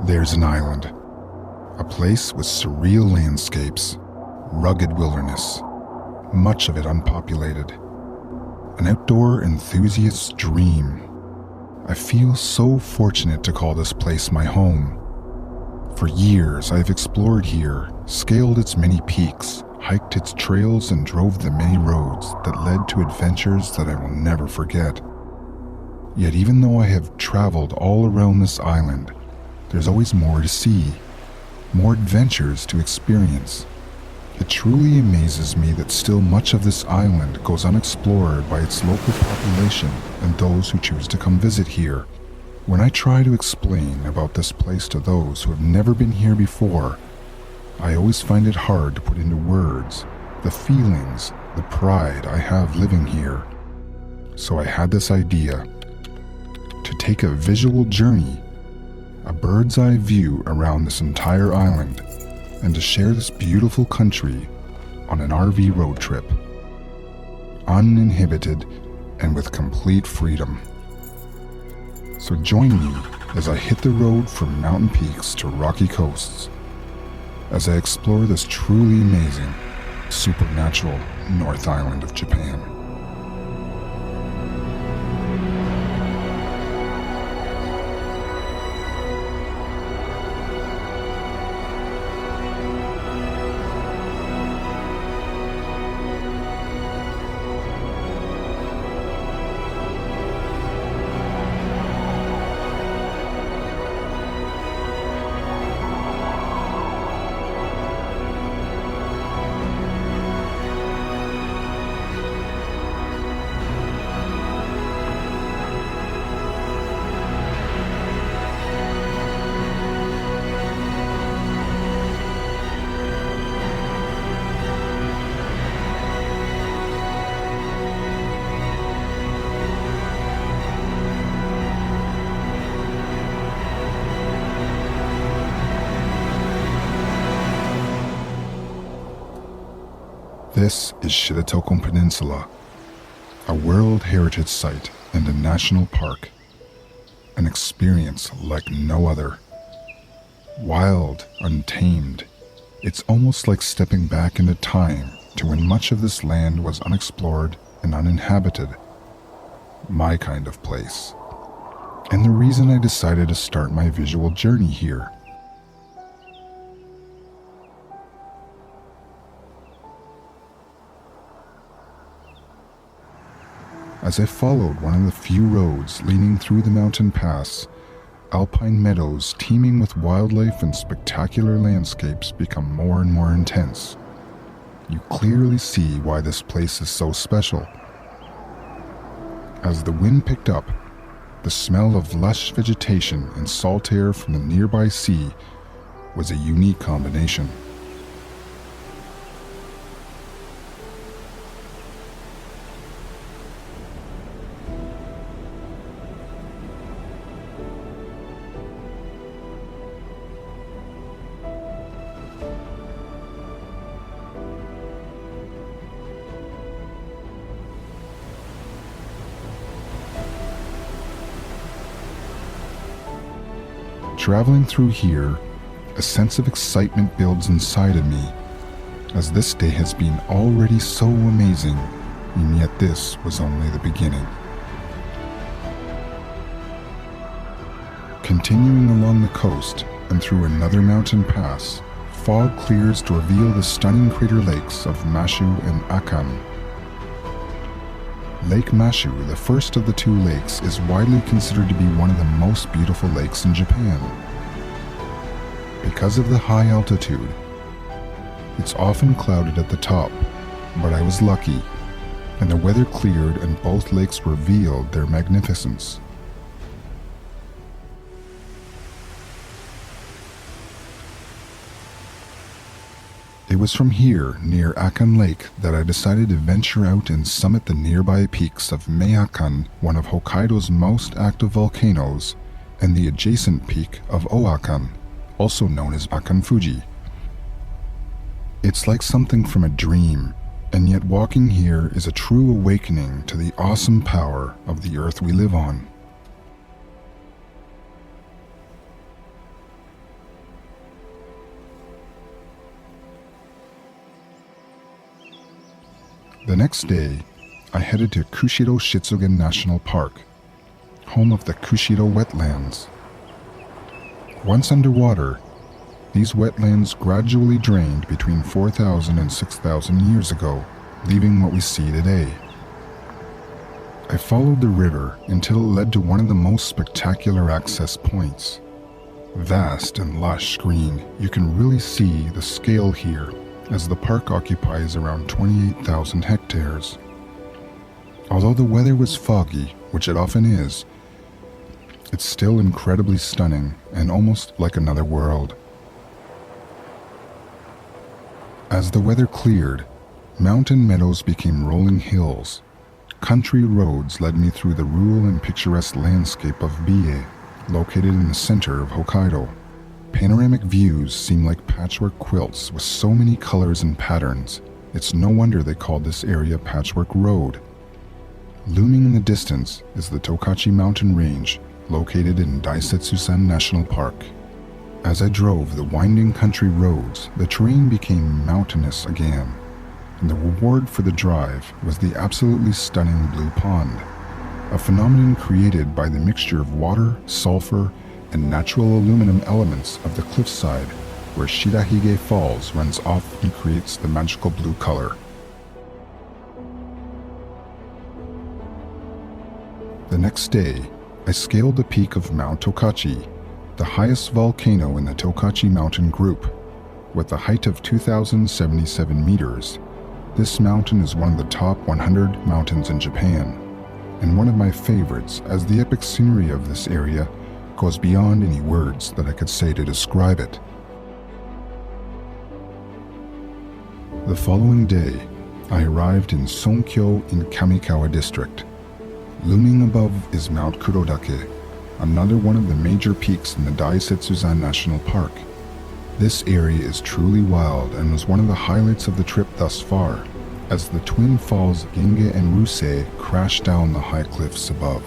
There's an island, a place with surreal landscapes, rugged wilderness, much of it unpopulated. An outdoor enthusiast's dream. I feel so fortunate to call this place my home. For years, I've explored here, scaled its many peaks, hiked its trails, and drove the many roads that led to adventures that I will never forget. Yet even though I have traveled all around this island, there's always more to see, more adventures to experience. It truly amazes me that still much of this island goes unexplored by its local population and those who choose to come visit here. When I try to explain about this place to those who have never been here before, I always find it hard to put into words the feelings, the pride I have living here. So I had this idea to take a visual journey, a bird's eye view around this entire island, and to share this beautiful country on an RV road trip, uninhibited and with complete freedom. So join me as I hit the road from mountain peaks to rocky coasts, as I explore this truly amazing, supernatural North Island of Japan. This is Shiratoko Peninsula, a World Heritage Site and a national park, an experience like no other. Wild, untamed, it's almost like stepping back into time to when much of this land was unexplored and uninhabited. My kind of place. And the reason I decided to start my visual journey here. As I followed one of the few roads leading through the mountain pass, alpine meadows teeming with wildlife and spectacular landscapes become more and more intense. You clearly see why this place is so special. As the wind picked up, the smell of lush vegetation and salt air from the nearby sea was a unique combination. Traveling through here, a sense of excitement builds inside of me, as this day has been already so amazing, and yet this was only the beginning. Continuing along the coast and through another mountain pass, fog clears to reveal the stunning crater lakes of Mashu and Akan. Lake Mashu, the first of the two lakes, is widely considered to be one of the most beautiful lakes in Japan. Because of the high altitude, it's often clouded at the top, but I was lucky, and the weather cleared and both lakes revealed their magnificence. It was from here, near Akan Lake, that I decided to venture out and summit the nearby peaks of Meiakan, one of Hokkaido's most active volcanoes, and the adjacent peak of Oakan, also known as Akan Fuji. It's like something from a dream, and yet walking here is a true awakening to the awesome power of the earth we live on. The next day, I headed to Kushiro Shitsugen National Park, home of the Kushiro wetlands. Once underwater, these wetlands gradually drained between 4,000 and 6,000 years ago, leaving what we see today. I followed the river until it led to one of the most spectacular access points. Vast and lush green, you can really see the scale here, as the park occupies around 28,000 hectares. Although the weather was foggy, which it often is, it's still incredibly stunning and almost like another world. As the weather cleared, mountain meadows became rolling hills. Country roads led me through the rural and picturesque landscape of Biei, located in the center of Hokkaido. Panoramic views seem like patchwork quilts with so many colors and patterns. It's no wonder they called this area Patchwork Road. Looming in the distance is the Tokachi mountain range, located in Daisetsu-san National Park. As I drove the winding country roads, the terrain became mountainous again, and the reward for the drive was the absolutely stunning Blue Pond, a phenomenon created by the mixture of water, sulfur, and natural aluminum elements of the cliffside where Shirahige Falls runs off and creates the magical blue color. The next day, I scaled the peak of Mount Tokachi, the highest volcano in the Tokachi mountain group. With a height of 2,077 meters, this mountain is one of the top 100 mountains in Japan, and one of my favorites, as the epic scenery of this area goes beyond any words that I could say to describe it. The following day, I arrived in Sonkyo in Kamikawa district. Looming above is Mount Kurodake, another one of the major peaks in the Daisetsu-san National Park. This area is truly wild and was one of the highlights of the trip thus far, as the twin falls Genge and Rusei crash down the high cliffs above.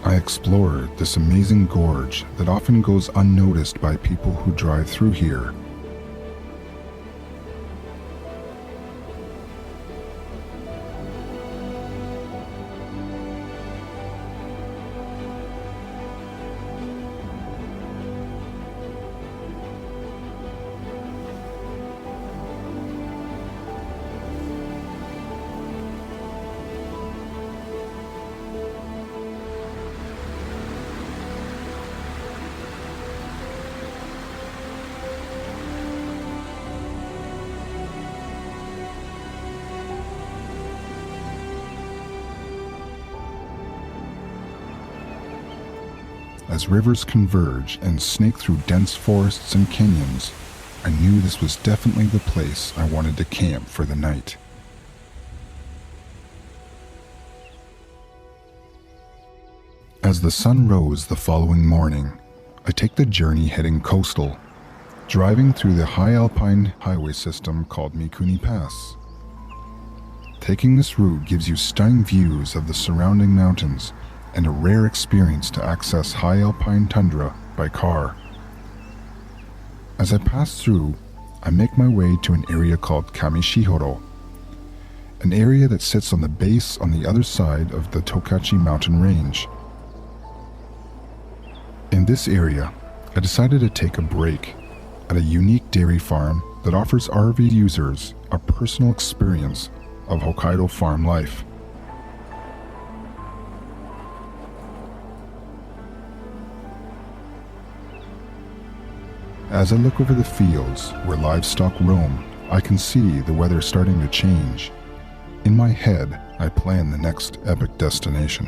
I explored this amazing gorge that often goes unnoticed by people who drive through here. As rivers converge and snake through dense forests and canyons, I knew this was definitely the place I wanted to camp for the night. As the sun rose the following morning, I take the journey heading coastal, driving through the high alpine highway system called Mikuni Pass. Taking this route gives you stunning views of the surrounding mountains and a rare experience to access high alpine tundra by car. As I pass through, I make my way to an area called Kamishihoro, an area that sits on the base on the other side of the Tokachi mountain range. In this area, I decided to take a break at a unique dairy farm that offers RV users a personal experience of Hokkaido farm life. As I look over the fields where livestock roam, I can see the weather starting to change. In my head, I plan the next epic destination.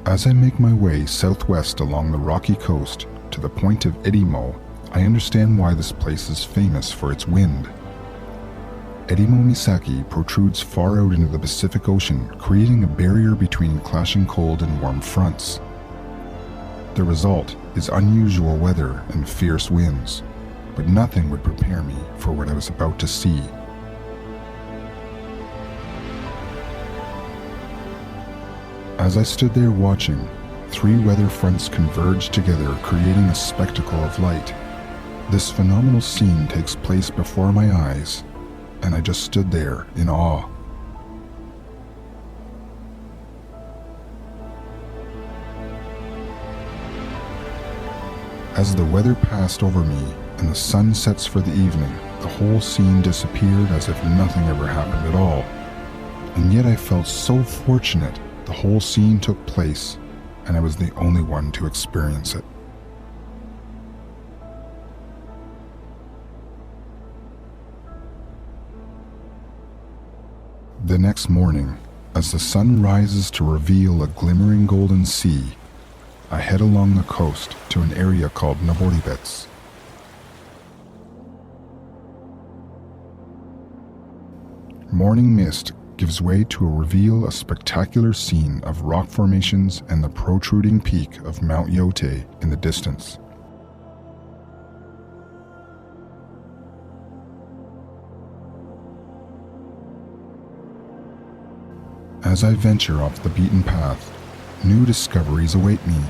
As I make my way southwest along the rocky coast to the point of Edimo, I understand why this place is famous for its wind. Edimo Misaki protrudes far out into the Pacific Ocean, creating a barrier between clashing cold and warm fronts. The result is unusual weather and fierce winds, but nothing would prepare me for what I was about to see. As I stood there watching, three weather fronts converged together, creating a spectacle of light. This phenomenal scene takes place before my eyes, and I just stood there in awe. As the weather passed over me and the sun sets for the evening, the whole scene disappeared as if nothing ever happened at all. And yet I felt so fortunate the whole scene took place, and I was the only one to experience it. The next morning, as the sun rises to reveal a glimmering golden sea, I head along the coast to an area called Naboribets. Morning mist gives way to a spectacular scene of rock formations and the protruding peak of Mount Yote in the distance. As I venture off the beaten path, new discoveries await me.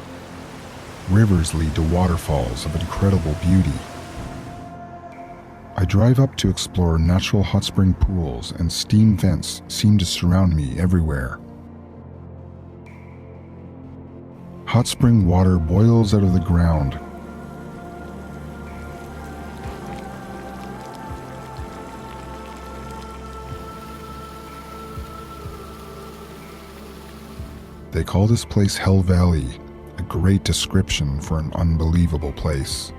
Rivers lead to waterfalls of incredible beauty. I drive up to explore natural hot spring pools, and steam vents seem to surround me everywhere. Hot spring water boils out of the ground. They call this place Hell Valley, a great description for an unbelievable place.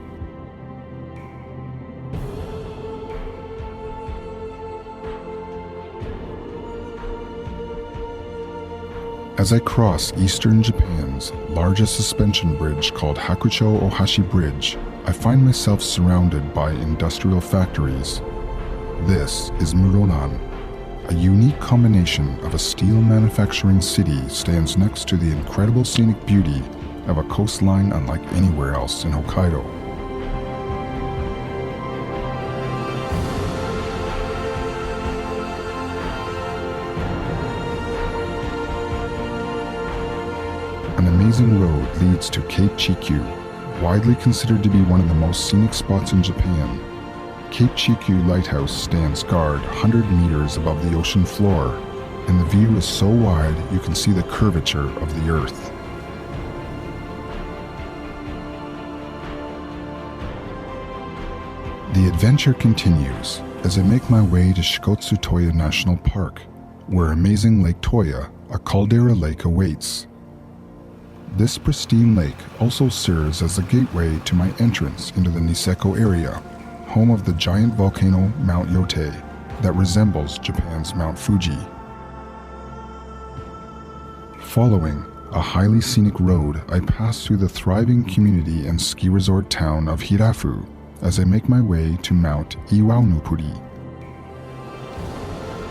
As I cross eastern Japan's largest suspension bridge called Hakucho Ohashi Bridge, I find myself surrounded by industrial factories. This is Muronan. A unique combination of a steel manufacturing city stands next to the incredible scenic beauty of a coastline unlike anywhere else in Hokkaido. An amazing road leads to Cape Chikyu, widely considered to be one of the most scenic spots in Japan. Cape Chikyu Lighthouse stands guard 100 meters above the ocean floor, and the view is so wide you can see the curvature of the earth. The adventure continues as I make my way to Shikotsu Toya National Park, where amazing Lake Toya, a caldera lake, awaits. This pristine lake also serves as a gateway to my entrance into the Niseko area, home of the giant volcano Mount Yote that resembles Japan's Mount Fuji. Following a highly scenic road, I pass through the thriving community and ski resort town of Hirafu as I make my way to Mount Iwaonupuri.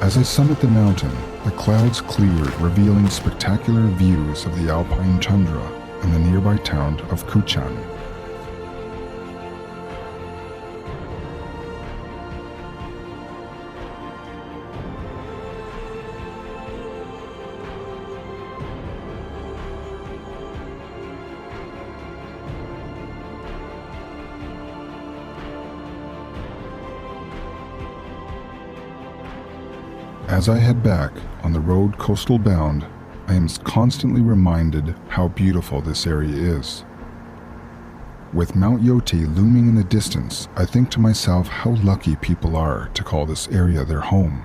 As I summit the mountain, the clouds cleared, revealing spectacular views of the alpine tundra and the nearby town of Kuchan. As I head back on the road coastal bound, I am constantly reminded how beautiful this area is. With Mount Yote looming in the distance, I think to myself how lucky people are to call this area their home.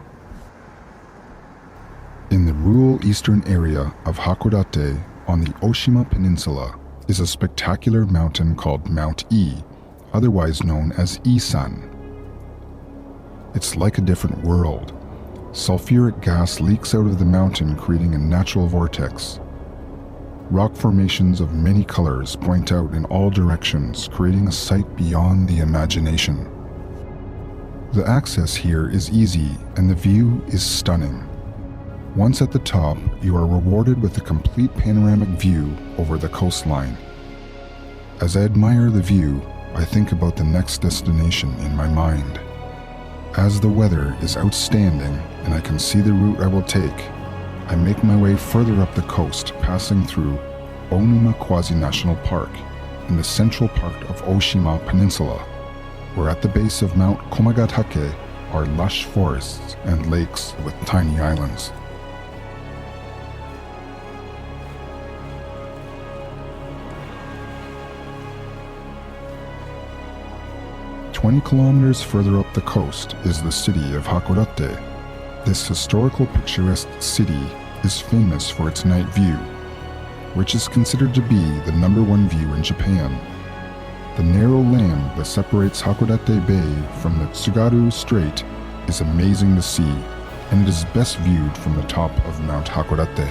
In the rural eastern area of Hakodate on the Oshima Peninsula is a spectacular mountain called Mount E, otherwise known as Isan. It's like a different world. Sulfuric gas leaks out of the mountain, creating a natural vortex. Rock formations of many colors point out in all directions, creating a sight beyond the imagination. The access here is easy and the view is stunning. Once at the top, you are rewarded with a complete panoramic view over the coastline. As I admire the view, I think about the next destination in my mind. As the weather is outstanding and I can see the route I will take, I make my way further up the coast, passing through Onuma Quasi National Park in the central part of Oshima Peninsula. where at the base of Mount Komagatake are lush forests and lakes with tiny islands. "20 kilometers further up the coast is the city of Hakodate. This historical picturesque city is famous for its night view, which is considered to be the #1 view in Japan. The narrow land that separates Hakodate Bay from the Tsugaru Strait is amazing to see, and it is best viewed from the top of Mount Hakodate."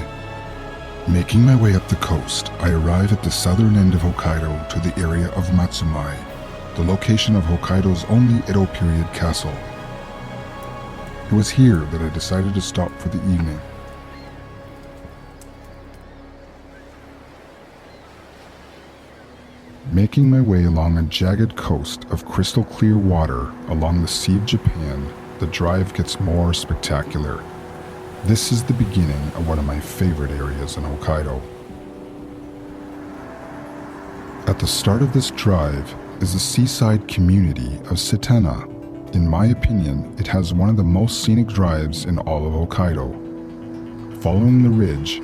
Making my way up the coast, I arrive at the southern end of Hokkaido to the area of Matsumai, the location of Hokkaido's only Edo period castle. It was here that I decided to stop for the evening. Making my way along a jagged coast of crystal clear water along the Sea of Japan, the drive gets more spectacular. This is the beginning of one of my favorite areas in Hokkaido. At the start of this drive is the seaside community of Setena. In my opinion, it has one of the most scenic drives in all of Hokkaido. Following the ridge,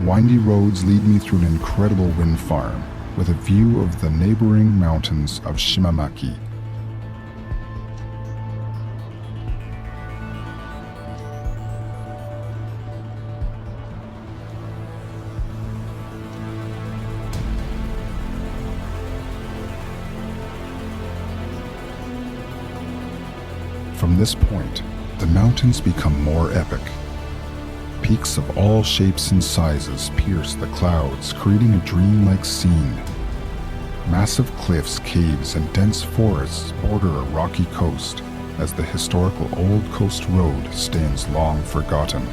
windy roads lead me through an incredible wind farm with a view of the neighboring mountains of Shimamaki. From this point, the mountains become more epic. Peaks of all shapes and sizes pierce the clouds, creating a dreamlike scene. Massive cliffs, caves, and dense forests border a rocky coast as the historical Old Coast Road stands long forgotten.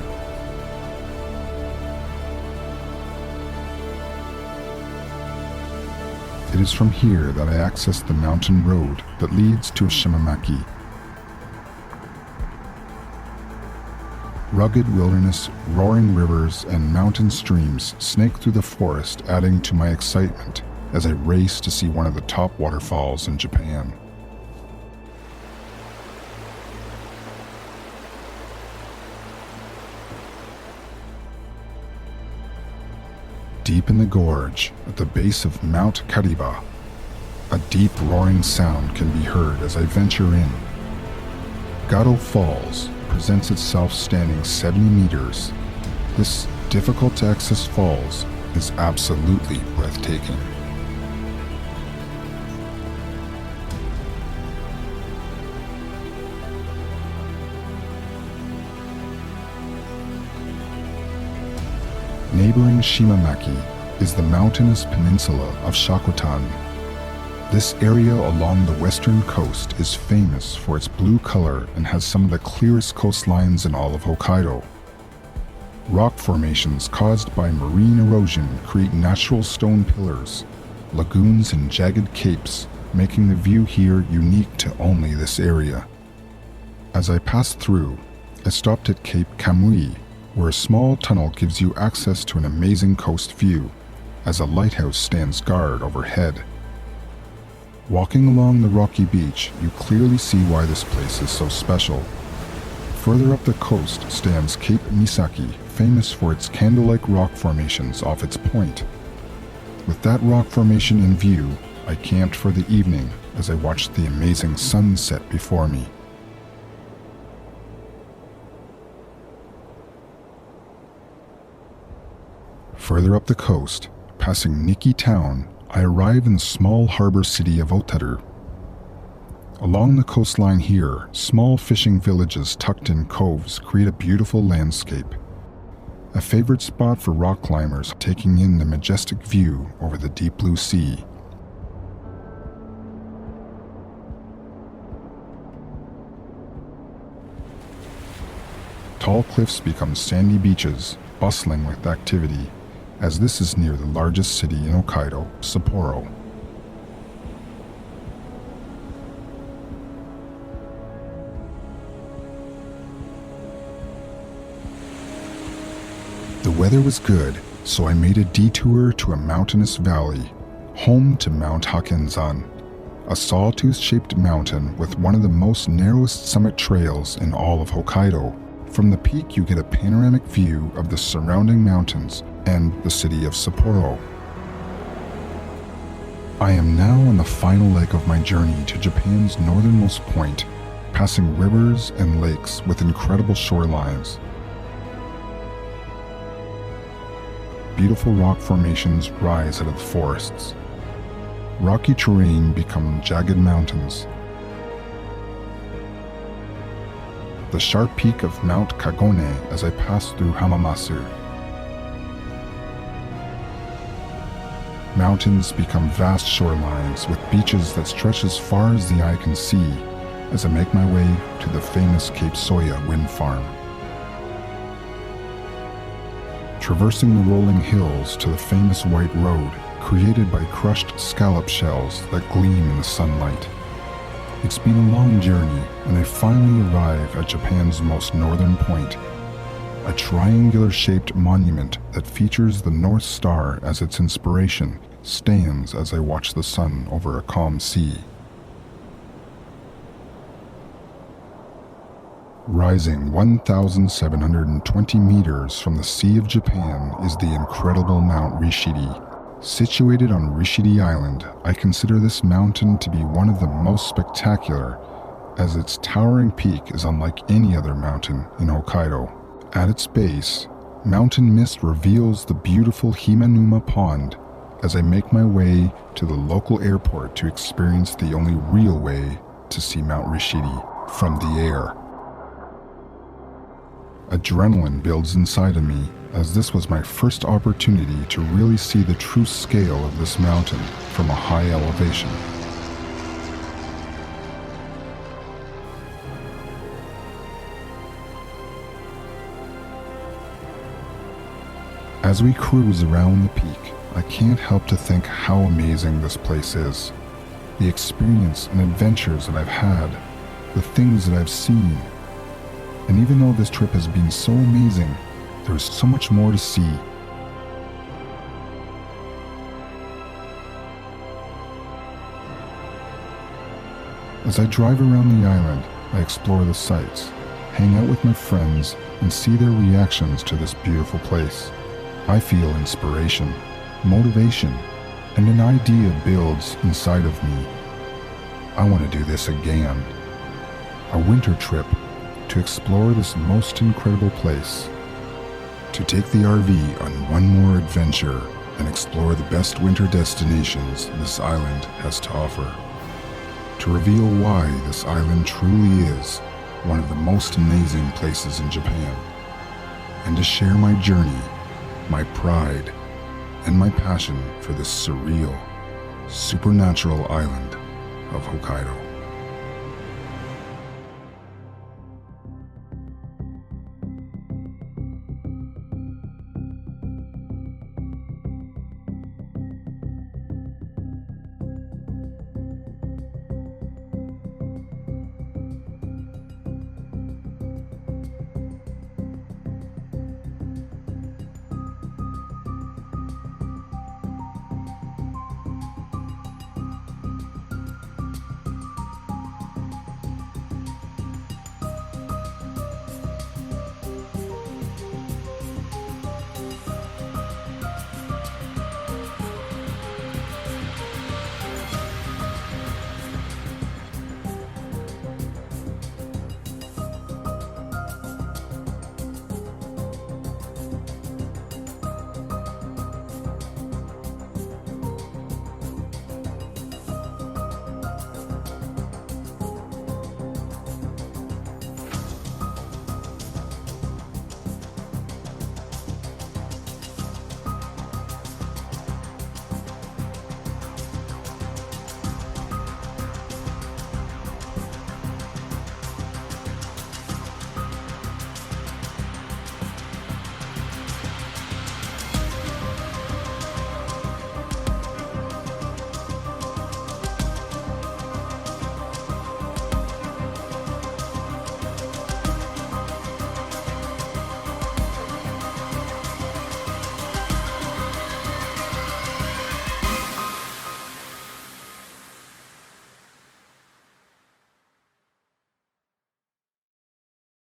It is from here that I access the mountain road that leads to Shimamaki. Rugged wilderness, roaring rivers, and mountain streams snake through the forest, adding to my excitement as I race to see one of the top waterfalls in Japan. Deep in the gorge, at the base of Mount Kariba, a deep roaring sound can be heard as I venture in. Gado Falls presents itself standing 70 meters. This difficult-to-access falls is absolutely breathtaking. Neighboring Shimamaki is the mountainous peninsula of Shakotan. This area along the western coast is famous for its blue color and has some of the clearest coastlines in all of Hokkaido. Rock formations caused by marine erosion create natural stone pillars, lagoons, and jagged capes, making the view here unique to only this area. As I passed through, I stopped at Cape Kamui, where a small tunnel gives you access to an amazing coast view, as a lighthouse stands guard overhead. Walking along the rocky beach, you clearly see why this place is so special. Further up the coast stands Cape Misaki, famous for its candle-like rock formations off its point. With that rock formation in view, I camped for the evening as I watched the amazing sunset before me. Further up the coast, passing Nikki Town, I arrive in the small harbor city of Otaru. Along the coastline here, small fishing villages tucked in coves create a beautiful landscape. A favorite spot for rock climbers taking in the majestic view over the deep blue sea. Tall cliffs become sandy beaches, bustling with activity, as this is near the largest city in Hokkaido, Sapporo. The weather was good, so I made a detour to a mountainous valley, home to Mount Hakenzan, a sawtooth-shaped mountain with one of the most narrowest summit trails in all of Hokkaido. From the peak you get a panoramic view of the surrounding mountains and the city of Sapporo. I am now on the final leg of my journey to Japan's northernmost point, passing rivers and lakes with incredible shorelines. Beautiful rock formations rise out of the forests. Rocky terrain become jagged mountains. The sharp peak of Mount Kagone as I pass through Hamamasu. Mountains become vast shorelines with beaches that stretch as far as the eye can see as I make my way to the famous Cape Soya wind farm. Traversing the rolling hills to the famous white road created by crushed scallop shells that gleam in the sunlight. It's been a long journey, and I finally arrive at Japan's most northern point, a triangular-shaped monument that features the North Star as its inspiration stands as I watch the sun over a calm sea. Rising 1,720 meters from the Sea of Japan is the incredible Mount Rishiri. Situated on Rishiri Island, I consider this mountain to be one of the most spectacular, as its towering peak is unlike any other mountain in Hokkaido. At its base, mountain mist reveals the beautiful Himanuma Pond as I make my way to the local airport to experience the only real way to see Mount Rishiri from the air. Adrenaline builds inside of me as this was my first opportunity to really see the true scale of this mountain from a high elevation. As we cruise around the peak, I can't help to think how amazing this place is. The experience and adventures that I've had, the things that I've seen. And even though this trip has been so amazing, there's so much more to see. As I drive around the island, I explore the sights, hang out with my friends, and see their reactions to this beautiful place. I feel inspiration, motivation, and an idea builds inside of me. I want to do this again. A winter trip to explore this most incredible place. To take the RV on one more adventure and explore the best winter destinations this island has to offer. To reveal why this island truly is one of the most amazing places in Japan. And to share my journey, my pride, and my passion for this surreal, supernatural island of Hokkaido.